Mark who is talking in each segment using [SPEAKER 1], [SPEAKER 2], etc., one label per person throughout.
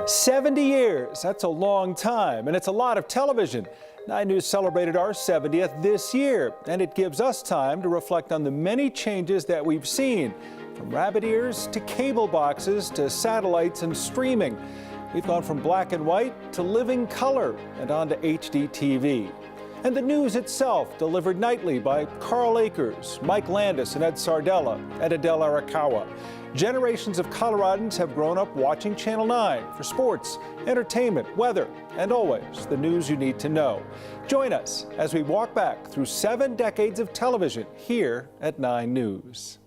[SPEAKER 1] 70 years, that's a long time, and it's a lot of television. 9 News celebrated our 70th this year, and it gives us time to reflect on the many changes that we've seen, from rabbit ears to cable boxes to satellites and streaming. We've gone from black and white to living color and on to HD TV. And the news itself, delivered nightly by Carl Akers, Mike Landis, and Ed Sardella, and Adele Arakawa. Generations of Coloradans have grown up watching Channel 9 for sports, entertainment, weather, and always the news you need to know. Join us as we walk back through 7 decades of television here at 9 News.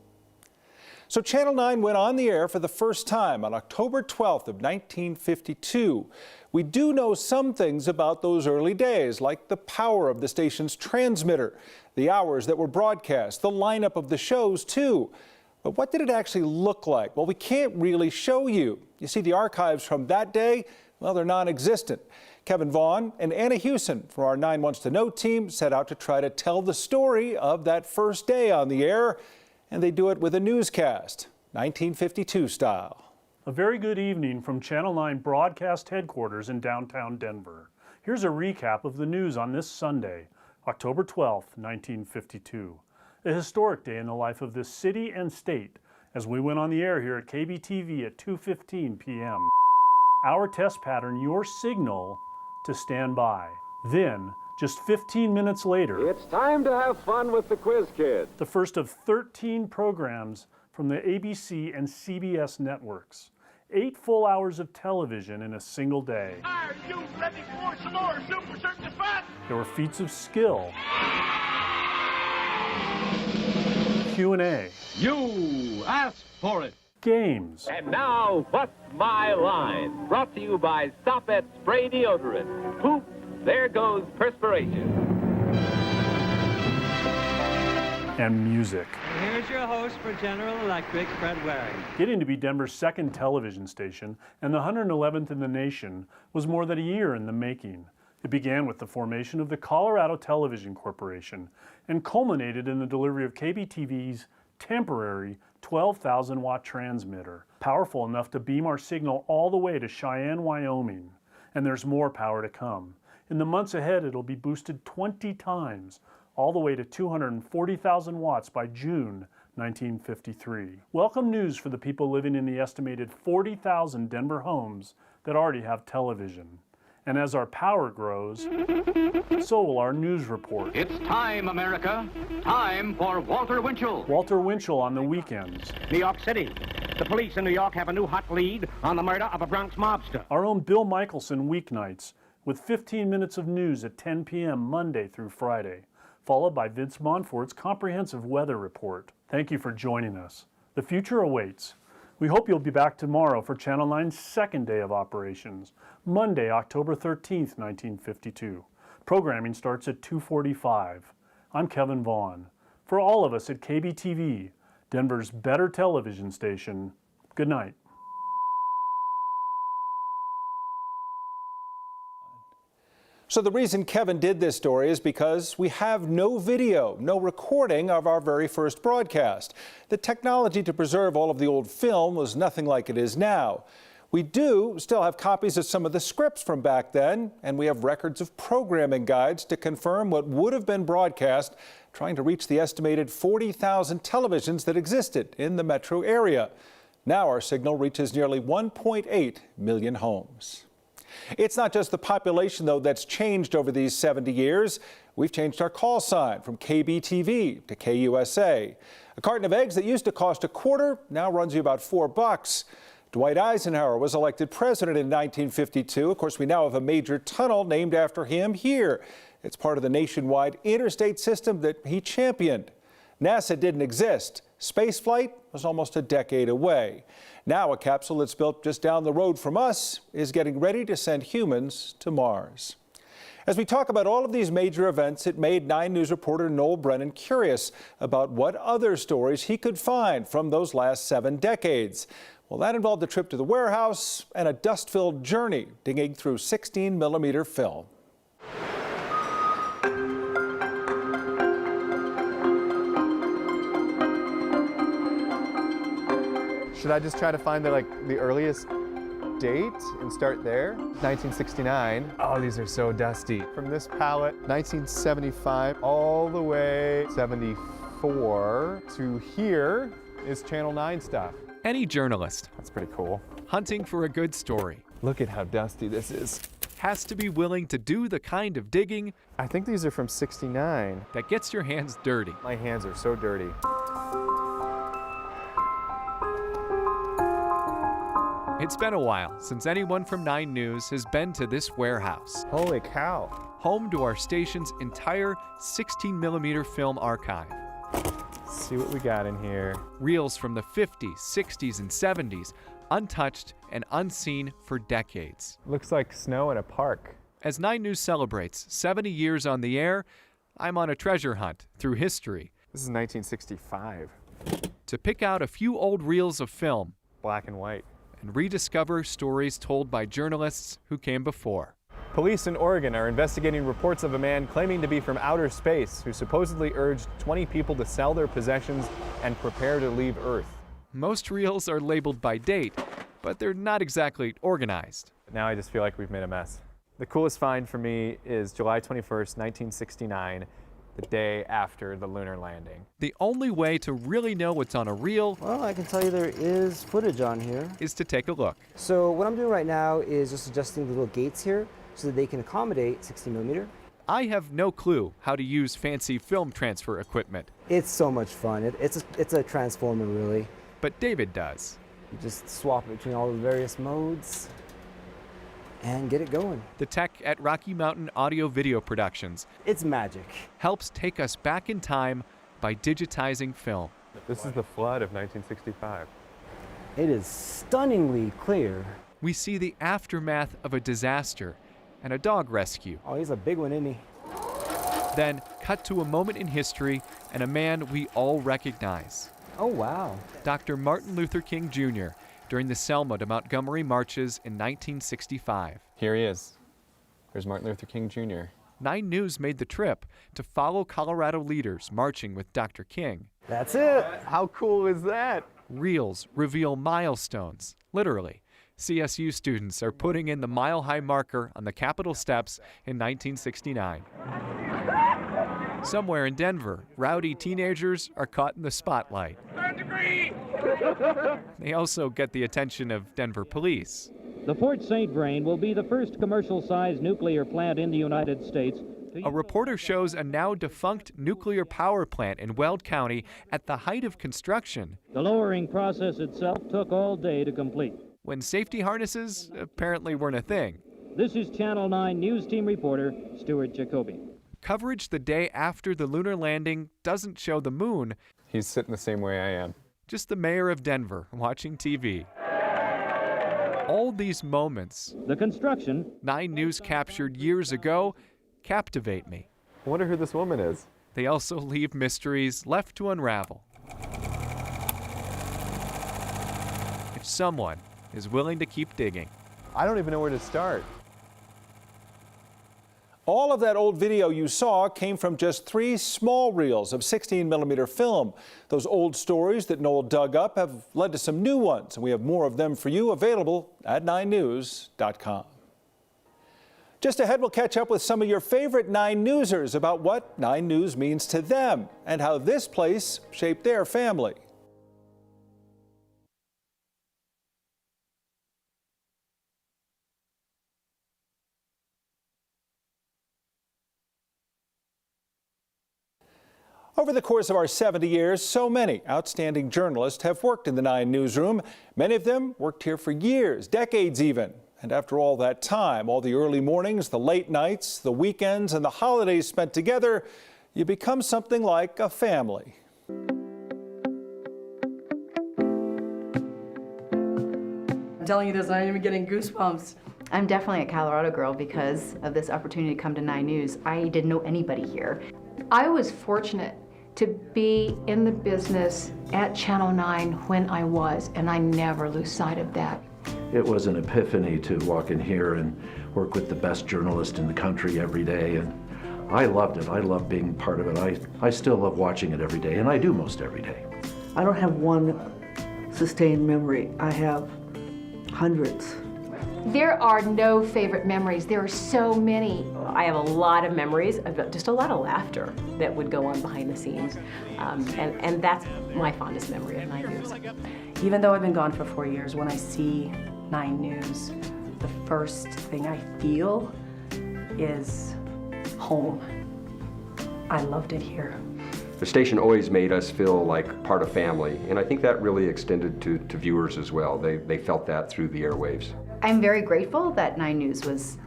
[SPEAKER 1] So Channel 9 went on the air for the first time on October 12th of 1952. We do know some things about those early days, like the power of the station's transmitter, the hours that were broadcast, the lineup of the shows too. But what did it actually look like? Well, we can't really show you. You see, the archives from that day, well, they're non-existent. Kevin Vaughn and Anna Hewson from our 9 Wants to Know team set out to try to tell the story of that first day on the air, and they do it with a newscast, 1952 style.
[SPEAKER 2] A very good evening from Channel 9 broadcast headquarters in downtown Denver. Here's a recap of the news on this Sunday, October 12th, 1952. A historic day in the life of this city and state as we went on the air here at KBTV at 2:15 p.m. Our test pattern, your signal to stand by. Then, just 15 minutes later,
[SPEAKER 3] it's time to have fun with the Quiz Kid.
[SPEAKER 2] The first of 13 programs from the ABC and CBS networks. 8 full hours of television in a single day.
[SPEAKER 4] Are you ready for some more Super Circus fun?
[SPEAKER 2] There were feats of skill, Q&A.
[SPEAKER 4] You asked for it.
[SPEAKER 2] Games.
[SPEAKER 5] And now, What's My Line? Brought to you by Stop at Spray Deodorant. Poop, there goes perspiration.
[SPEAKER 2] And music.
[SPEAKER 6] And here's your host for General Electric, Fred Waring.
[SPEAKER 2] Getting to be Denver's second television station and the 111th in the nation was more than a year in the making. It began with the formation of the Colorado Television Corporation and culminated in the delivery of KBTV's temporary 12,000-watt transmitter, powerful enough to beam our signal all the way to Cheyenne, Wyoming. And there's more power to come. In the months ahead, it'll be boosted 20 times, all the way to 240,000 watts by June 1953. Welcome news for the people living in the estimated 40,000 Denver homes that already have television. And as our power grows, so will our news report.
[SPEAKER 7] It's time, America. Time for Walter Winchell.
[SPEAKER 2] Walter Winchell on the weekends.
[SPEAKER 7] New York City. The police in New York have a new hot lead on the murder of a Bronx mobster.
[SPEAKER 2] Our own Bill Michelson weeknights with 15 minutes of news at 10 p.m. Monday through Friday, followed by Vince Monfort's comprehensive weather report. Thank you for joining us. The future awaits. We hope you'll be back tomorrow for Channel 9's second day of operations, Monday, October 13th, 1952. Programming starts at 2:45. I'm Kevin Vaughn. For all of us at KBTV, Denver's better television station, good night.
[SPEAKER 1] So the reason Kevin did this story is because we have no video, no recording of our very first broadcast. The technology to preserve all of the old film was nothing like it is now. We do still have copies of some of the scripts from back then, and we have records of programming guides to confirm what would have been broadcast, trying to reach the estimated 40,000 televisions that existed in the metro area. Now our signal reaches nearly 1.8 million homes. It's not just the population, though, that's changed over these 70 years. We've changed our call sign from KBTV to KUSA. A carton of eggs that used to cost $0.25 now runs you about $4. Dwight Eisenhower was elected president in 1952. Of course, we now have a major tunnel named after him here. It's part of the nationwide interstate system that he championed. NASA didn't exist. Spaceflight was almost a decade away. Now a capsule that's built just down the road from us is getting ready to send humans to Mars. As we talk about all of these major events, it made 9 News reporter Noel Brennan curious about what other stories he could find from those last 7 decades. Well, that involved a trip to the warehouse and a dust-filled journey digging through 16mm film.
[SPEAKER 8] Should I just try to find the earliest date and start there. 1969. Oh, these are so dusty. From this palette, 1975 all the way 74 to here is Channel 9 stuff.
[SPEAKER 9] Any journalist
[SPEAKER 8] That's pretty cool.
[SPEAKER 9] hunting for a good story
[SPEAKER 8] Look at how dusty this is.
[SPEAKER 9] has to be willing to do the kind of digging
[SPEAKER 8] I think these are from 69.
[SPEAKER 9] that gets your hands dirty.
[SPEAKER 8] My hands are so dirty.
[SPEAKER 9] It's been a while since anyone from 9 News has been to this warehouse,
[SPEAKER 8] Holy cow.
[SPEAKER 9] home to our station's entire 16mm film archive.
[SPEAKER 8] Let's see what we got in here.
[SPEAKER 9] Reels from the 50s, 60s, and 70s, untouched and unseen for decades.
[SPEAKER 8] Looks like snow in a park.
[SPEAKER 9] As 9 News celebrates 70 years on the air, I'm on a treasure hunt through history
[SPEAKER 8] This is 1965.
[SPEAKER 9] to pick out a few old reels of film
[SPEAKER 8] Black and white.
[SPEAKER 9] and rediscover stories told by journalists who came before.
[SPEAKER 8] Police in Oregon are investigating reports of a man claiming to be from outer space who supposedly urged 20 people to sell their possessions and prepare to leave Earth.
[SPEAKER 9] Most reels are labeled by date, but they're not exactly organized.
[SPEAKER 8] Now I just feel like we've made a mess. The coolest find for me is July 21st, 1969, the day after the lunar landing.
[SPEAKER 9] The only way to really know what's on a reel
[SPEAKER 10] Well, I can tell you there is footage on here.
[SPEAKER 9] is to take a look.
[SPEAKER 10] So what I'm doing right now is just adjusting the little gates here so that they can accommodate 16mm.
[SPEAKER 9] I have no clue how to use fancy film transfer equipment,
[SPEAKER 10] It's so much fun. It's a transformer, really.
[SPEAKER 9] but David does.
[SPEAKER 10] You just swap between all the various modes and get it going.
[SPEAKER 9] The tech at Rocky Mountain Audio Video Productions
[SPEAKER 10] It's magic.
[SPEAKER 9] helps take us back in time by digitizing film.
[SPEAKER 8] This is the flood of 1965.
[SPEAKER 10] It is stunningly clear.
[SPEAKER 9] We see the aftermath of a disaster and a dog rescue.
[SPEAKER 10] Oh, he's a big one, isn't he?
[SPEAKER 9] Then cut to a moment in history and a man we all recognize.
[SPEAKER 10] Oh, wow.
[SPEAKER 9] Dr. Martin Luther King Jr. during the Selma to Montgomery marches in 1965.
[SPEAKER 8] Here he is. There's Martin Luther King Jr.
[SPEAKER 9] 9 News made the trip to follow Colorado leaders marching with Dr. King.
[SPEAKER 10] That's it.
[SPEAKER 8] How cool is that?
[SPEAKER 9] Reels reveal milestones, literally. CSU students are putting in the mile-high marker on the Capitol steps in 1969. Somewhere in Denver, rowdy teenagers are caught in the spotlight. They also get the attention of Denver police.
[SPEAKER 11] The Fort St. Vrain will be the first commercial-sized nuclear plant in the United States.
[SPEAKER 9] A reporter shows a now-defunct nuclear power plant in Weld County at the height of construction,
[SPEAKER 11] The lowering process itself took all day to complete.
[SPEAKER 9] when safety harnesses apparently weren't a thing.
[SPEAKER 11] This is Channel 9 News Team reporter Stuart Jacoby.
[SPEAKER 9] Coverage the day after the lunar landing doesn't show the moon,
[SPEAKER 8] He's sitting the same way I am.
[SPEAKER 9] just the mayor of Denver watching TV. All these moments,
[SPEAKER 11] The construction
[SPEAKER 9] 9 News captured years ago, captivate me.
[SPEAKER 8] I wonder who this woman is.
[SPEAKER 9] They also leave mysteries left to unravel. If someone is willing to keep digging.
[SPEAKER 8] I don't even know where to start.
[SPEAKER 1] All of that old video you saw came from just 3 small reels of 16mm film. Those old stories that Noel dug up have led to some new ones, and we have more of them for you available at 9news.com. Just ahead, we'll catch up with some of your favorite 9 Newsers about what 9 News means to them and how this place shaped their family. Over the course of our 70 years, so many outstanding journalists have worked in the 9 newsroom. Many of them worked here for years, decades even. And after all that time, all the early mornings, the late nights, the weekends, and the holidays spent together, you become something like a family.
[SPEAKER 12] I'm telling you this, I'm even getting goosebumps.
[SPEAKER 13] I'm definitely a Colorado girl because of this opportunity to come to 9 News. I didn't know anybody here.
[SPEAKER 14] I was fortunate to be in the business at Channel 9 when I was, and I never lose sight of that.
[SPEAKER 15] It was an epiphany to walk in here and work with the best journalist in the country every day, and I loved it. I loved being part of it. I still love watching it every day, and I do most every day.
[SPEAKER 16] I don't have one sustained memory. I have hundreds.
[SPEAKER 14] There are no favorite memories. There are so many.
[SPEAKER 16] I have a lot of memories of just a lot of laughter that would go on behind the scenes. And that's my fondest memory of 9 News.
[SPEAKER 12] Even though I've been gone for 4 years, when I see 9 News, the first thing I feel is home. I loved it here.
[SPEAKER 17] The station always made us feel like part of family, and I think that really extended to viewers as well. They felt that through the airwaves.
[SPEAKER 13] I'm very grateful that 9 News was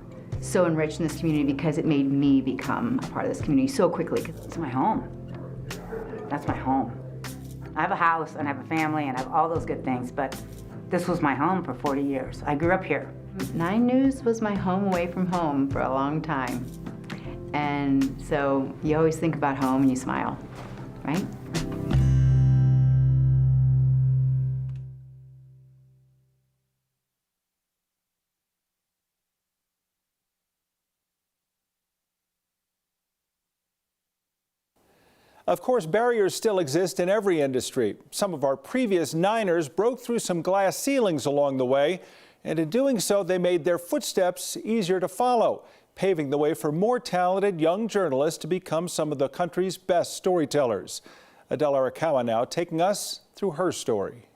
[SPEAKER 13] so enriched in this community because it made me become a part of this community so quickly.
[SPEAKER 18] It's my home. That's my home. I have a house and I have a family and I have all those good things, but this was my home for 40 years. I grew up here.
[SPEAKER 13] 9 News was my home away from home for a long time. And so you always think about home and you smile, right?
[SPEAKER 1] Of course, barriers still exist in every industry. Some of our previous Niners broke through some glass ceilings along the way, and in doing so, they made their footsteps easier to follow, paving the way for more talented young journalists to become some of the country's best storytellers. Adele Arakawa now taking us through her story.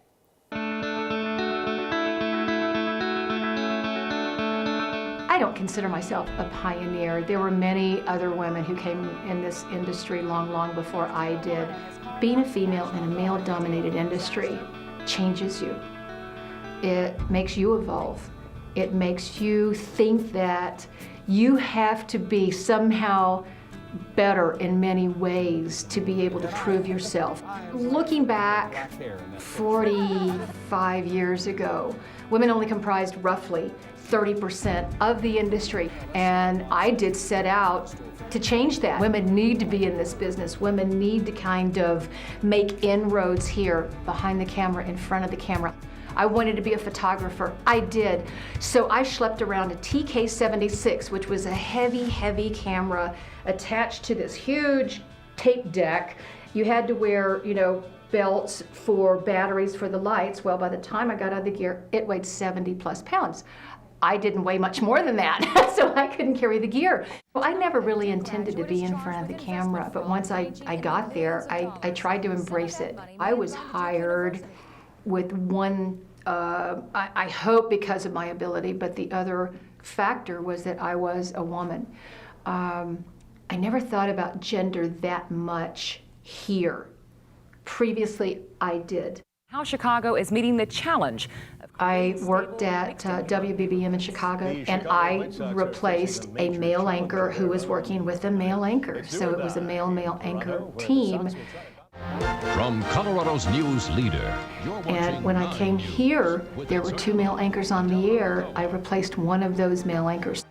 [SPEAKER 14] I don't consider myself a pioneer. There were many other women who came in this industry long, long before I did. Being a female in a male-dominated industry changes you. It makes you evolve. It makes you think that you have to be somehow better in many ways to be able to prove yourself. Looking back 45 years ago, women only comprised roughly 30% of the industry, and I did set out to change that. Women need to be in this business. Women need to kind of make inroads here, behind the camera, in front of the camera. I wanted to be a photographer. I did. So I schlepped around a TK-76, which was a heavy, heavy camera attached to this huge tape deck. You had to wear, belts for batteries for the lights. Well, by the time I got out of the gear, it weighed 70 plus pounds. I didn't weigh much more than that, so I couldn't carry the gear. Well, I never really intended to be in front of the camera, but once I got there, I tried to embrace it. I was hired with one, I hope because of my ability, but the other factor was that I was a woman. I never thought about gender that much here. Previously, I did.
[SPEAKER 19] How Chicago is meeting the challenge.
[SPEAKER 14] I worked at WBBM in Chicago, and I replaced a male anchor who was working with a male anchor. So it was a male-male anchor team.
[SPEAKER 20] From Colorado's news leader.
[SPEAKER 14] And when I came here, there were 2 male anchors on the air. I replaced one of those male anchors.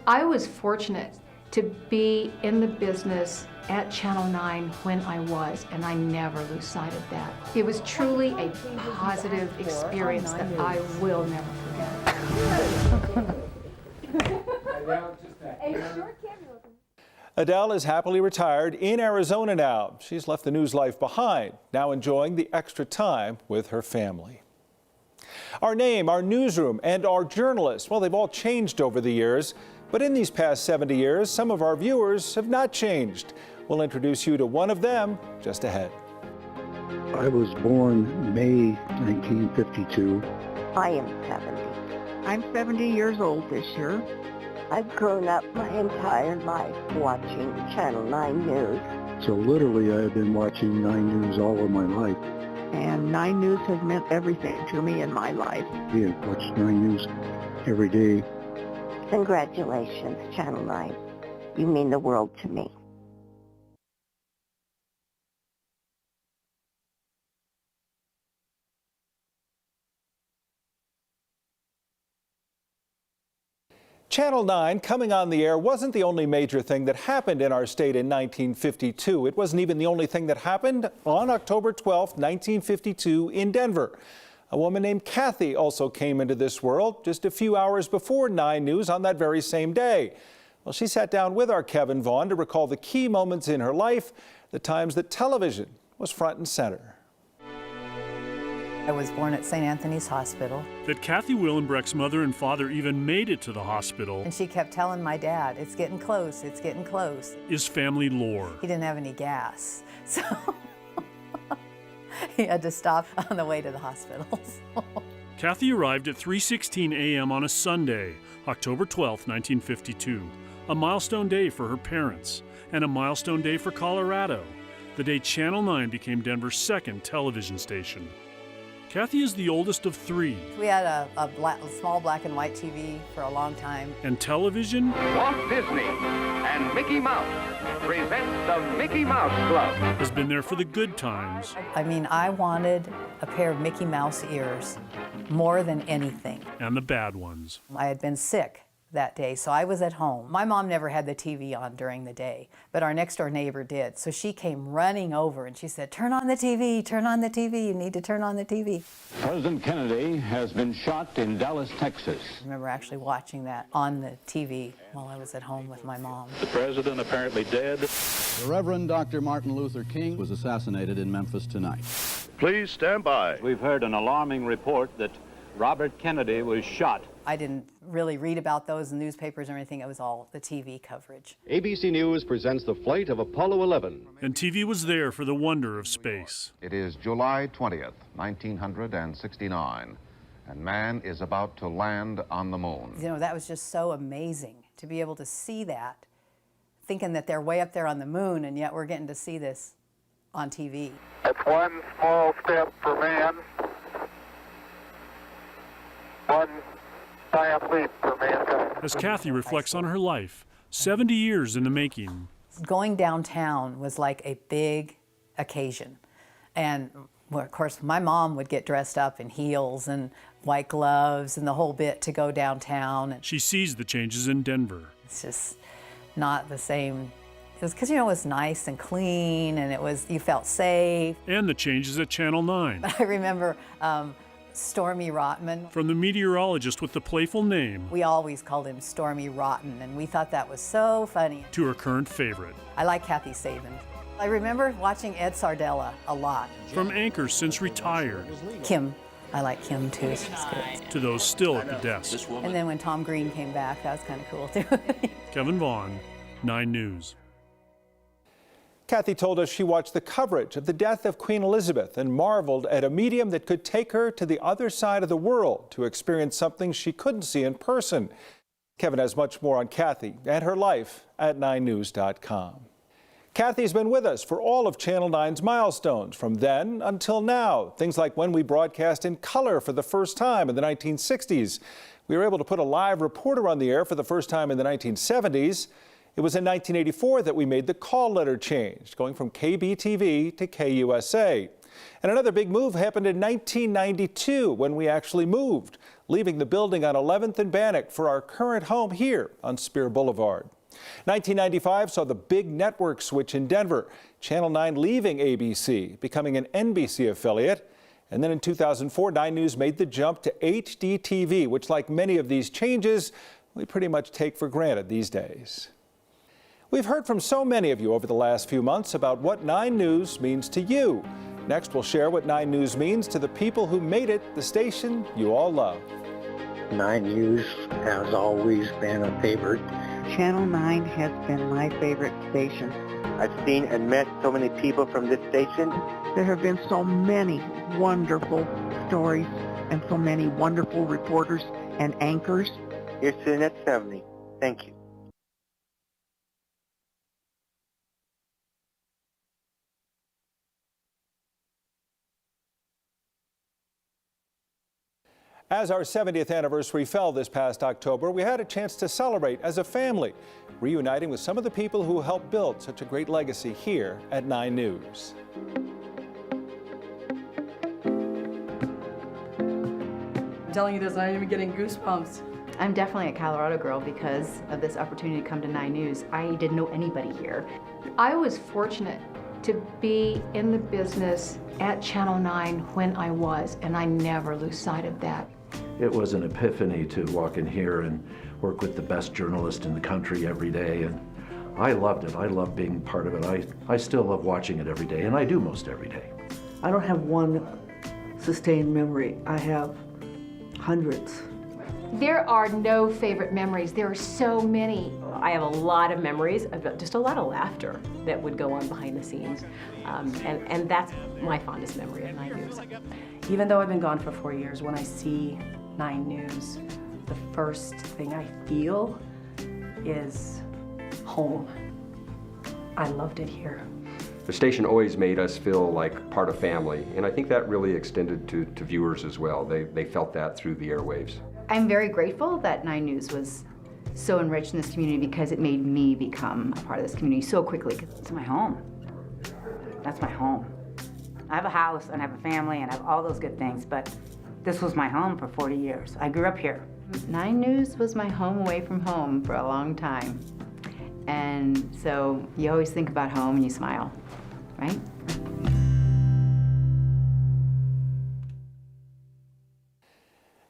[SPEAKER 14] I was fortunate to be in the business at Channel 9 when I was, and I never lose sight of that. It was truly a positive experience that I will never forget.
[SPEAKER 1] Adele is happily retired in Arizona now. She's left the news life behind, now enjoying the extra time with her family. Our name, our newsroom, and our journalists, well, they've all changed over the years. But in these past 70 years, some of our viewers have not changed. We'll introduce you to one of them just ahead.
[SPEAKER 21] I was born May 1952.
[SPEAKER 22] I am 70. I'm 70 years old this year. I've grown up my entire life watching Channel 9 News.
[SPEAKER 21] So literally I've been watching 9 News all of my life.
[SPEAKER 22] And 9 News has meant everything to me in my life.
[SPEAKER 21] Yeah, I watch 9 News every day.
[SPEAKER 22] Congratulations, Channel 9. You mean the world to me.
[SPEAKER 1] Channel 9 coming on the air wasn't the only major thing that happened in our state in 1952. It wasn't even the only thing that happened on October 12, 1952 in Denver. A woman named Kathy also came into this world just a few hours before 9 News on that very same day. Well, she sat down with our Kevin Vaughn to recall the key moments in her life, the times that television was front and center.
[SPEAKER 3] I was born at St. Anthony's Hospital.
[SPEAKER 2] That Kathy Willenbrecht's mother and father even made it to the hospital,
[SPEAKER 3] And she kept telling my dad, it's getting close, it's getting close.
[SPEAKER 2] is family lore.
[SPEAKER 3] He didn't have any gas, so he had to stop on the way to the hospital.
[SPEAKER 2] Kathy arrived at 3:16 a.m. on a Sunday, October 12, 1952, a milestone day for her parents and a milestone day for Colorado, the day Channel 9 became Denver's second television station. Kathy is the oldest of three.
[SPEAKER 3] We had a small black and white TV for a long time.
[SPEAKER 2] And television?
[SPEAKER 7] Walt Disney and Mickey Mouse present the Mickey Mouse Club.
[SPEAKER 2] Has been there for the good times.
[SPEAKER 3] I mean, I wanted a pair of Mickey Mouse ears more than anything.
[SPEAKER 2] And the bad ones.
[SPEAKER 3] I had been sick that day, so I was at home. My mom never had the TV on during the day, but our next door neighbor did. So she came running over and she said, turn on the TV, turn on the TV, you need to turn on the TV.
[SPEAKER 4] President Kennedy has been shot in Dallas, Texas.
[SPEAKER 3] I remember actually watching that on the TV while I was at home with my mom.
[SPEAKER 4] The president apparently dead. The Reverend Dr. Martin Luther King was assassinated in Memphis tonight.
[SPEAKER 23] Please stand by.
[SPEAKER 4] We've heard an alarming report that Robert Kennedy was shot.
[SPEAKER 3] I didn't really read about those in newspapers or anything. It was all the TV coverage.
[SPEAKER 24] ABC News presents the flight of Apollo 11.
[SPEAKER 2] And TV was there for the wonder of space.
[SPEAKER 25] It is July 20th, 1969, and man is about to land on the moon.
[SPEAKER 3] You know, that was just so amazing to be able to see that, thinking that they're way up there on the moon, and yet we're getting to see this on TV.
[SPEAKER 26] It's one small step for man, one giant leap for mankind.
[SPEAKER 2] As Kathy reflects on her life, 70 years in the making.
[SPEAKER 3] Going downtown was like a big occasion. And well, of course, my mom would get dressed up in heels and white gloves and the whole bit to go downtown.
[SPEAKER 2] She sees the changes in Denver.
[SPEAKER 3] It's just not the same. It was because, you know, it was nice and clean and you felt safe.
[SPEAKER 2] And the changes at Channel 9.
[SPEAKER 3] But I remember Stormy Rotman.
[SPEAKER 2] From the meteorologist with the playful name.
[SPEAKER 3] We always called him Stormy Rotten, and we thought that was so funny.
[SPEAKER 2] To her current favorite.
[SPEAKER 3] I like Kathy Saban. I remember watching Ed Sardella a lot.
[SPEAKER 2] From anchors since retired.
[SPEAKER 3] Kim. I like Kim too, she's good.
[SPEAKER 2] To those still at the desk.
[SPEAKER 3] And then when Tom Green came back, that was kind of cool too.
[SPEAKER 2] Kevin Vaughn, 9 News.
[SPEAKER 1] Kathy told us she watched the coverage of the death of Queen Elizabeth and marveled at a medium that could take her to the other side of the world to experience something she couldn't see in person. Kevin has much more on Kathy and her life at 9news.com. Kathy's been with us for all of Channel 9's milestones, from then until now. Things like when we broadcast in color for the first time in the 1960s. We were able to put a live reporter on the air for the first time in the 1970s. It was in 1984 that we made the call letter change, going from KBTV to KUSA. And another big move happened in 1992 when we actually moved, leaving the building on 11th and Bannock for our current home here on Spear Boulevard. 1995 saw the big network switch in Denver, Channel 9 leaving ABC, becoming an NBC affiliate. And then in 2004, 9 News made the jump to HDTV, which, like many of these changes, we pretty much take for granted these days. We've heard from so many of you over the last few months about what 9 News means to you. Next, we'll share what 9 News means to the people who made it the station you all love.
[SPEAKER 22] 9 News has always been a favorite. Channel 9 has been my favorite station.
[SPEAKER 27] I've seen and met so many people from this station.
[SPEAKER 22] There have been so many wonderful stories and so many wonderful reporters and anchors.
[SPEAKER 27] You're sitting at 70. Thank you.
[SPEAKER 1] As our 70th anniversary fell this past October, we had a chance to celebrate as a family, reuniting with some of the people who helped build such a great legacy here at 9 News.
[SPEAKER 12] I'm telling you this, I'm even getting goosebumps.
[SPEAKER 13] I'm definitely a Colorado girl because of this opportunity to come to 9 News. I didn't know anybody here.
[SPEAKER 14] I was fortunate to be in the business at Channel 9 when I was, and I never lose sight of that.
[SPEAKER 15] It was an epiphany to walk in here and work with the best journalist in the country every day, and I loved it. I loved being part of it. I still love watching it every day, and I do most every day.
[SPEAKER 12] I don't have one
[SPEAKER 5] sustained memory. I have hundreds.
[SPEAKER 14] There are no favorite memories. There are so many.
[SPEAKER 6] I have a lot of memories of just a lot of laughter that would go on behind the scenes. And that's my fondest memory of 9 News.
[SPEAKER 12] Even though I've been gone for 4 years, when I see 9 News, the first thing I feel is home. I loved it here.
[SPEAKER 17] The station always made us feel like part of family, and I think that really extended to viewers as well. They felt that through the airwaves.
[SPEAKER 13] I'm very grateful that 9 News was so enriched in this community because it made me become a part of this community so quickly.
[SPEAKER 18] It's my home. That's my home. I have a house and I have a family and I have all those good things, but this was my home for 40 years. I grew up here.
[SPEAKER 13] 9 News was my home away from home for a long time. And so you always think about home and you smile, right?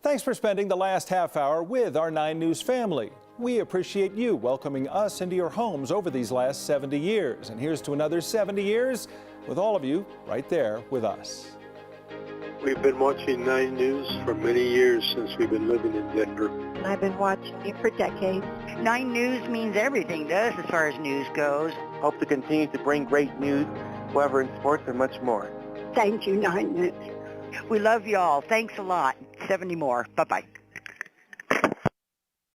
[SPEAKER 1] Thanks for spending the last half hour with our 9 News family. We appreciate you welcoming us into your homes over these last 70 years. And here's to another 70 years with all of you right there with us.
[SPEAKER 21] We've been watching 9 News for many years since we've been living in Denver.
[SPEAKER 22] I've been watching it for decades. 9 News means everything to us as far as news goes.
[SPEAKER 27] Hope to continue to bring great news, whether in sports or much more.
[SPEAKER 22] Thank you, 9 News. We love you all. Thanks a lot. 70 more. Bye-bye.